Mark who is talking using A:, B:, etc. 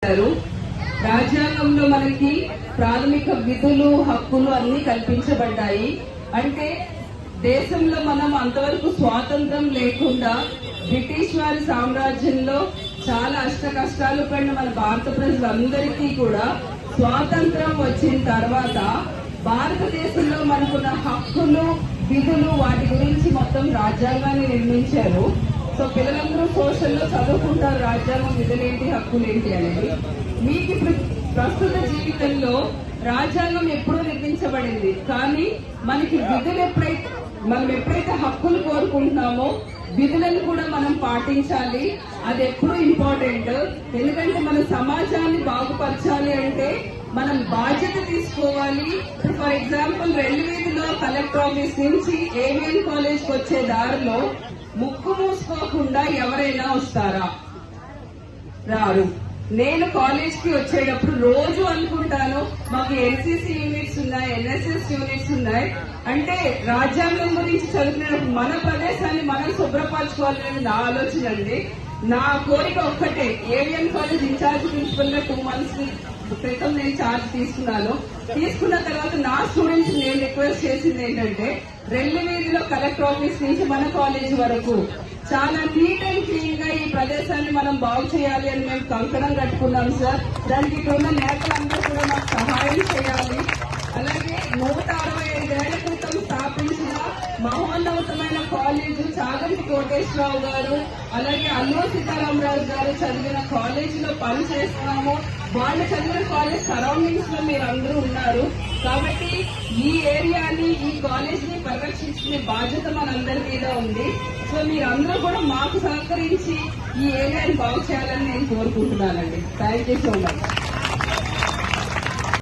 A: చేశారు. రాజ్యాంగంలో మనకి ప్రాథమిక విధులు, హక్కులు అన్ని కల్పించబడ్డాయి. అంటే దేశంలో మనం అంతవరకు స్వాతంత్రం లేకుండా బ్రిటిష్ వారి సామ్రాజ్యంలో చాలా అష్ట కష్టాలు పడిన మన భారత ప్రజలందరికీ కూడా స్వాతంత్రం వచ్చిన తర్వాత భారతదేశంలో మనకున్న హక్కులు, విధులు, వాటి గురించి మొత్తం రాజ్యాంగాన్ని నిర్మించారు. సో పిల్లలందరూ సోషల్లో చదువుకుంటారు రాజ్యాంగం విధులేంటి, హక్కులేంటి అనేది. మీకు ప్రస్తుత జీవితంలో రాజ్యాంగం ఎప్పుడూ నిర్మించబడింది, కానీ మనకి విధులు మనం ఎప్పుడైతే హక్కులు కోరుకుంటున్నామో విధులను కూడా మనం పాటించాలి. అది ఎప్పుడు ఇంపార్టెంట్. ఎందుకంటే మన సమాజాన్ని బాగుపరచాలి అంటే మనం బాధ్యత తీసుకోవాలి. ఫర్ ఎగ్జాంపుల్, 2 కలెక్టర్ ఆఫీస్ నుంచి ఏవిఎన్ కాలేజ్ కి వచ్చే దారిలో ముక్కు మూసుకోకుండా ఎవరైనా వస్తారా? రారు. నేను కాలేజ్ కి వచ్చేటప్పుడు రోజు అనుకుంటాను, మాకు ఎన్సీసీ యూనిట్స్ ఉన్నాయి, ఎన్ఎస్ఎస్ యూనిట్స్ ఉన్నాయి. అంటే రాజ్యాంగం గురించి చదువుకునేటప్పుడు మన ప్రదేశాన్ని మనం శుభ్రపరచుకోవాలనేది నా ఆలోచన అండి. నా కోరిక ఒక్కటే, ఏవిఎన్ కాలేజ్ ఇన్ఛార్జ్ ప్రిన్సిపల్ గా 2 months క్రితం నేను ఛార్జ్ తీసుకున్నాను. తీసుకున్న తర్వాత నా స్టూడెంట్స్ నేను రిక్వెస్ట్ చేసింది ఏంటంటే, 2 కలెక్టర్ ఆఫీస్ నుంచి మన కాలేజ్ వరకు చాలా నీట్ అండ్ క్లీన్ గా ఈ ప్రదేశాన్ని మనం బాగు చేయాలి అని మేము కంకణం కట్టుకున్నాం సార్. దానికి ఇక్కడ ఉన్న నేతలందరూ కూడా మాకు సహాయం చేయాలి. అలాగే 165 ఏళ్ల క్రితం స్థాపించిన మహోన్నతమైన కాలేజీ చాగంటి కోటేశ్వరరావు గారు, అలాగే అల్లూరి సీతారామరాజు గారు చదివిన కాలేజీలో పనిచేస్తున్నాము. వాళ్ళు చదివిన కాలేజ్ సరౌండింగ్స్ లో మీరు అందరూ ఉన్నారు. కాబట్టి ఈ ఏరియాని, ఈ కాలేజ్ ని పరిరక్షించుకునే బాధ్యత మనందరి మీద ఉంది. సో మీరందరూ కూడా మాకు సహకరించి ఈ ఏరియాని బాగు చేయాలని నేను కోరుకుంటున్నానండి. Thank you so much.